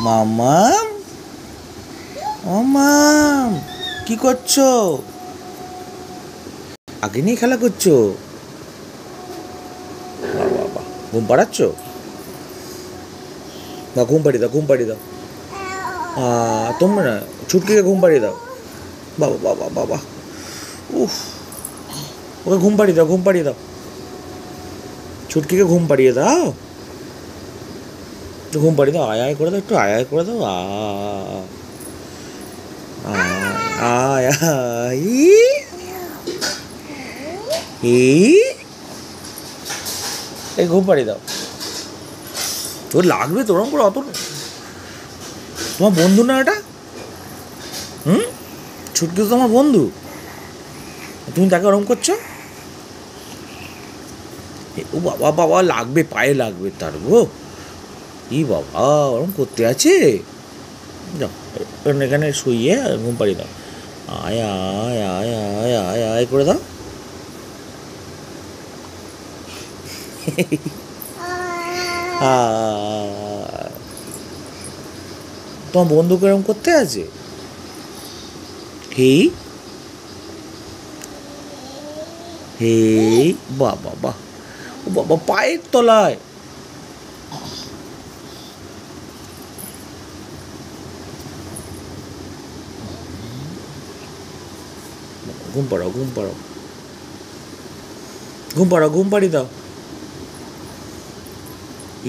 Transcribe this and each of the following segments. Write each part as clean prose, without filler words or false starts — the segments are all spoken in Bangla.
মামাম, মামাম, কি করছো? আগে নিয়ে খেলা করছো? বাবা, ঘুম পাড়াচ্ছ? না, ঘুম পাড়িয়ে দাও, ঘুম পাড়িয়ে দাও। তোমরা ছুটকিকে ঘুম পাড়িয়ে দাও। বাবা বাবা বাবা, উফ, ওকে ঘুম পাড়িয়ে দাও, ঘুম পাড়িয়ে দাও। ছুটকিকে ঘুম পাড়িয়ে দাও, ঘুম পাড়িয়ে দাও, আয় আয় করে দাও, একটু আয় আয় করে দাও। আয় আয়, এই ঘুম পাড়িয়ে দাও। তোর লাগবে তোরম করে অত? তোমার বন্ধু না এটা? ছুটকি তো তোমার বন্ধু, তুমি তাকে ওরম করছো? ও বাবা বাবা, লাগবে, পায়ে লাগবে তার গো। ই বাবা, ওরম করতে আছে? যাও এখানে শুইয়ে ঘুম পাড়িয়ে দাও। আয় আয় আয় আয় আয় আয় করে দাও। তোমার বন্ধুকে এরকম করতে আছে? হেই হেই, বাবা বাহ, ও বাবা, পায়ের তলায়। ঘুম পাড়াও, ঘুম পাড়াও, ঘুম পাড়াও, ঘুম পাড়িয়ে দাও।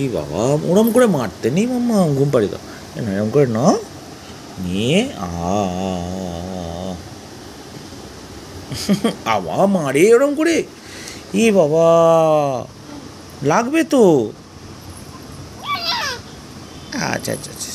ই বাবা, ওরম করে মারতে নেই মাম্মা, ঘুম পাড়িয়ে দাও। এরম করে না নিয়ে আবা মারে ওরম করে। ই বাবা, লাগবে তো। আচ্ছা আচ্ছা আচ্ছা।